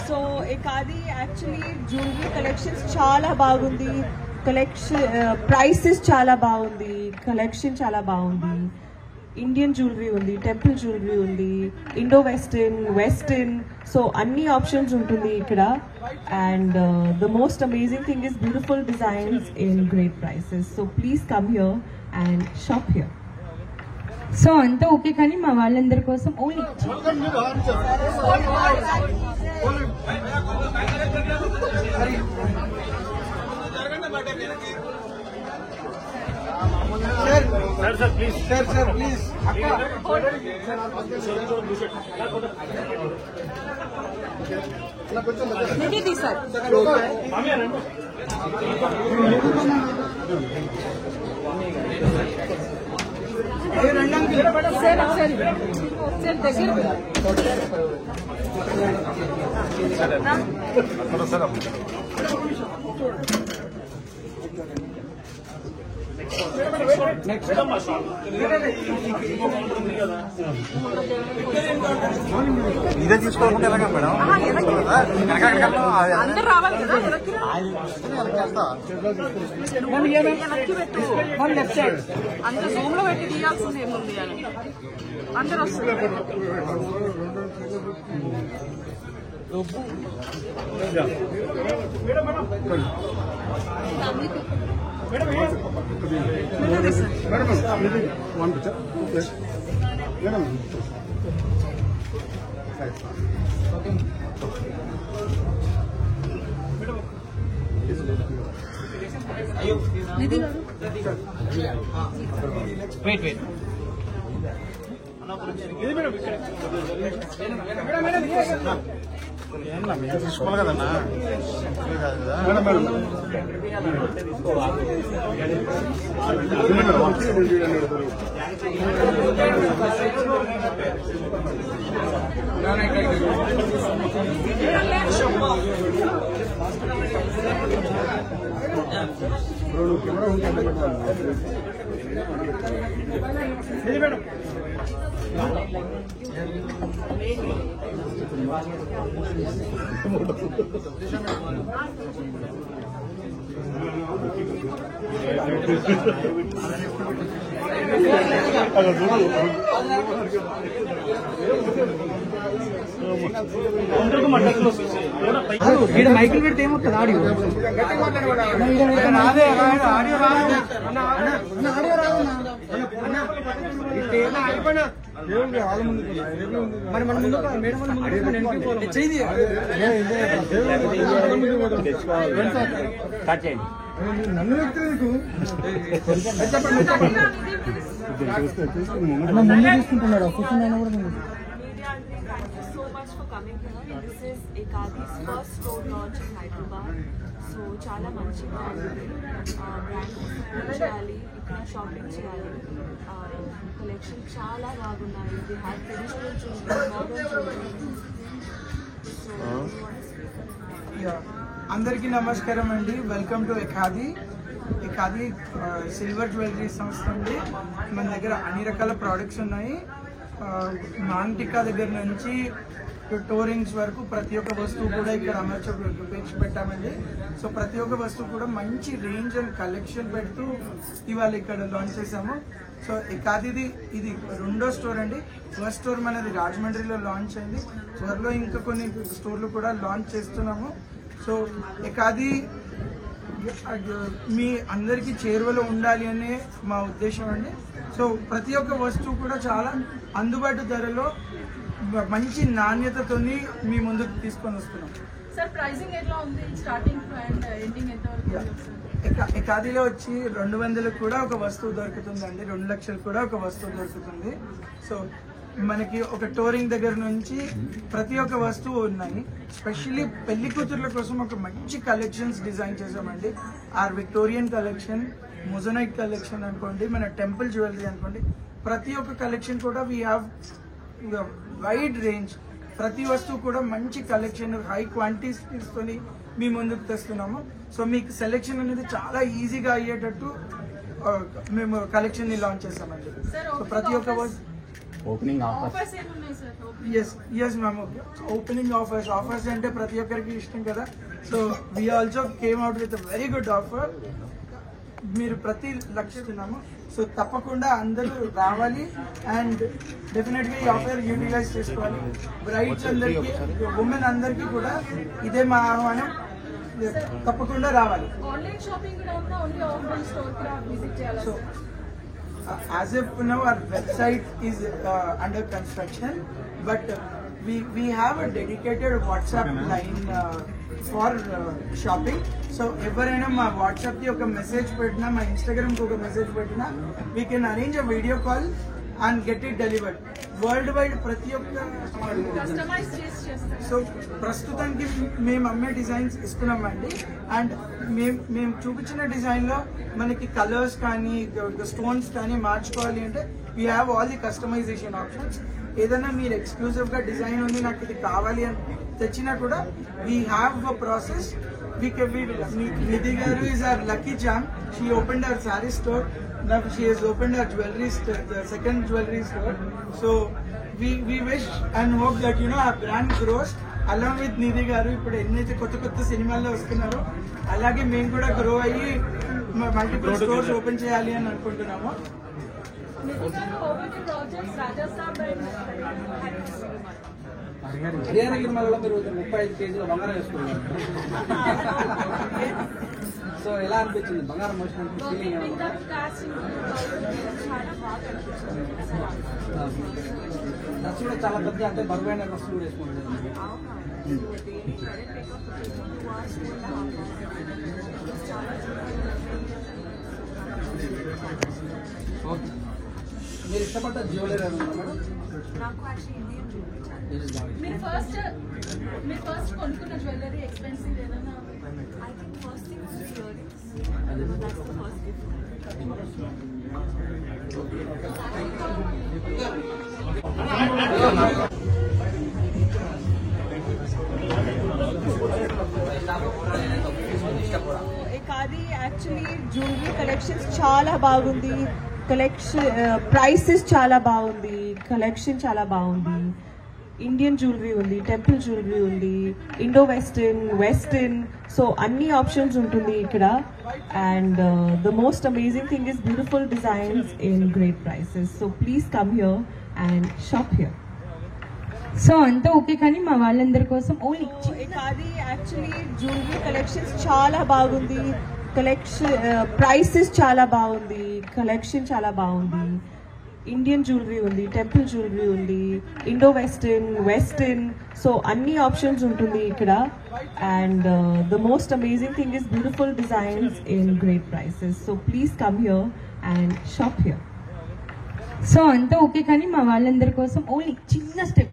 So ఏకాది actually jewellery collections చాలా బాగుంది, collection prices చాలా బాగుంది, కలెక్షన్ చాలా బాగుంది. ఇండియన్ జ్యువెలరీ ఉంది, టెంపుల్ జ్యువెలరీ ఉంది, ఇండో వెస్టర్న్ సో అన్ని ఆప్షన్స్ ఉంటుంది ఇక్కడ. And the most amazing thing is beautiful designs in great prices. So please come here and shop here. So అంతా ఓకే, కానీ మా వాళ్ళందరి కోసం ఓన్లీ ఇదే తీసుకోవాలంటే ఎలాగా మేడం? అందరు రావాలి కదా, అంత జూమ్ లో పెట్టి తీయాల్సింది ఏముంది అని అందరు వస్తారు. తీసుకోవాలి కదన్నా. మైకిల్ పెడితే ఏమవుతుంది? ఆడియో మరి మన ముందు నన్ను ముందు తీసుకుంటున్నాడు. కూర్చున్నాను కూడా So much for coming here. This is Ekadi's first store launch in Hyderabad. So చాలా మంచిగా ఉంది. బ్రాండ్ సపోర్ట్ చేయాలి, ఇక్కడ షాపింగ్ చేయాలి. కలెక్షన్ చాలా బాగున్నాయి. They have traditional jewellery, modern jewellery. అందరికీ నమస్కారం అండి. Welcome to Ekadi. Ekadi silver jewellery సంస్థ అండి. మన దగ్గర అన్ని రకాల ప్రోడక్ట్స్ ఉన్నాయి. నాన్ టిక్కా దగ్గర నుంచి టోరింగ్స్ వరకు ప్రతి ఒక్క వస్తువు కూడా ఇక్కడ అమర్చి పెట్టామండి. సో ప్రతి ఒక్క వస్తువు కూడా మంచి రేంజ్ అండ్ కలెక్షన్ పెడుతూ ఇవాళ ఇక్కడ లాంచ్ చేసాము. సో ఎకాదిది ఇది రెండో స్టోర్ అండి. ఫస్ట్ స్టోర్ మనది రాజమండ్రిలో లాంచ్ అయింది. త్వరలో ఇంకా కొన్ని స్టోర్లు కూడా లాంచ్ చేస్తున్నాము. సో ఎకాది మీ అందరికీ చేరువలో ఉండాలి అనే మా ఉద్దేశం అండి. సో ప్రతి ఒక్క వస్తువు కూడా చాలా అందుబాటు ధరలో మంచి నాణ్యతతో మీ ముందుకు తీసుకొని వస్తున్నాం. సార్ ప్రైసింగ్ ఎట్లా ఉంది? స్టార్టింగ్ అండ్ ఎండింగ్ ఎంత వరకు? ఎకాదిలో వచ్చి 200 కూడా ఒక వస్తువు దొరుకుతుందండి, 2 లక్షలు కూడా ఒక వస్తువు దొరుకుతుంది. సో మనకి ఒక టోరింగ్ దగ్గర నుంచి ప్రతి ఒక్క వస్తువు ఉన్నాయి. స్పెషల్లీ పెళ్లి కూతుర్ల కోసం ఒక మంచి కలెక్షన్స్ డిజైన్ చేసామండి. Or Victorian collection, moissanite collection అనుకోండి, మన టెంపుల్ జ్యువెలరీ అనుకోండి, ప్రతి ఒక్క కలెక్షన్ కూడా వీ హ్యావ్ వైడ్ రేంజ్. ప్రతి వస్తువు కూడా మంచి కలెక్షన్, హై క్వాంటిటీస్ తీసుకొని మీ ముందుకు తెస్తున్నాము. సో మీకు సెలెక్షన్ అనేది చాలా ఈజీగా అయ్యేటట్టు మేము కలెక్షన్ ని లాంచ్ చేస్తామండి. సో ప్రతి ఒక్క ఓపెనింగ్ ఆఫర్ ఆఫర్స్ ఏమున్నాయి sir? Yes ma'am. Opening offers అంటే ప్రతి ఒక్కరికి ఇష్టం కదా. So we also came out with very good offer. మీరు ప్రతి లక్షిస్తున్నాము. సో తప్పకుండా అందరూ రావాలి అండ్ డెఫినెట్ గా ఈ ఆఫర్ యూటిలైజ్ చేసుకోవాలి. బ్రైడ్స్ అందరికి, ఉమెన్ అందరికి కూడా ఇదే మా ఆహ్వానం. తప్పకుండా రావాలి. ఆన్లైన్ షాపింగ్ కూడా ఉందా? ఓన్లీ ఆఫ్లైన్ స్టోర్ కూడా విజిట్ చేయాలి. So, as of now, our website is under construction, but we have a dedicated WhatsApp line for shopping. So, ఎవరైనా మా WhatsApp కి ఒక మెసేజ్ పెట్టినా, మా Instagram కి ఒక మెసేజ్ పెట్టినా, we can arrange a video call and get it delivered. World wide ప్రతి ఒక్క కస్టమైజ్ చేసి చేస్తారు. సో ప్రస్తుతానికి మేము అమ్మే డిజైన్స్ ఇస్తున్నామండి. అండ్ మేము చూపించిన డిజైన్ లో మనకి కలర్స్ కానీ స్టోన్స్ కానీ మార్చుకోవాలి అంటే we have all the customization options. ఏదైనా మీరు ఎక్స్క్లూజివ్ గా డిజైన్ ఉంది, నాకు ఇది కావాలి అని తెచ్చినా కూడా we have a process. Nidhi garu is our lucky charm. She opened our sari store. Now she has opened her jewelry store, the second jewelry store. So we wish and hope that our brand grows along with Nidhi garu. ఇప్పుడు ఎన్నైతే కొత్త సినిమాల్లో వస్తున్నారో అలాగే మేము కూడా grow అయ్యి multiple stores open చేయాలి అని అనుకుంటున్నాము. హర్యానా గిరిమలలో మీరు 35 కేజీల బంగారం వేసుకున్నారు. సో ఎలా అనిపించింది బంగారం వచ్చినప్పుడు ఫీలింగ్? డ్రెస్ కూడా చాలా పెద్ద, అంటే బరువైన డ్రెస్ కూడా వేసుకుంటుంది. మీరు ఇష్టపడ్డ జ్యువెలరీ ఉందా మేడం? మీరు ఫస్ట్ కొనుక్కున్న జ్యువెలరీ ఎక్స్పెన్సివ్ ఏదైనా? ఏకాది యాక్చువల్లీ జ్యువెలరీ కలెక్షన్స్ చాలా బాగుంది. ప్రైసెస్ చాలా బాగుంది. కలెక్షన్ చాలా బాగుంది. ఇండియన్ జ్యువెలరీ ఉంది, టెంపుల్ జ్యువెలరీ ఉంది, ఇండో వెస్టర్న్. సో అన్ని ఆప్షన్స్ ఉంటుంది ఇక్కడ. And the most amazing thing is beautiful designs in great prices. So please come here and shop here. So అంతా ఓకే, కానీ మా వాళ్ళందరి కోసం ఓన్లీ ఏకాది యాక్చువల్లీ జ్యువెలరీ కలెక్షన్స్ చాలా బాగుంది. ప్రైసెస్ చాలా బాగుంది. కలెక్షన్ చాలా బాగుంది. ఇండియన్ జ్యువెలరీ ఉంది, టెంపుల్ జ్యువెలరీ ఉంది, ఇండో వెస్టర్న్. సో అన్ని ఆప్షన్స్ ఉంటుంది ఇక్కడ. And the most amazing thing is beautiful designs in great prices. So please come here and shop here. So అంతా ఓకే, కానీ మా వాళ్ళందరి కోసం ఓన్లీ చిన్న స్టెప్.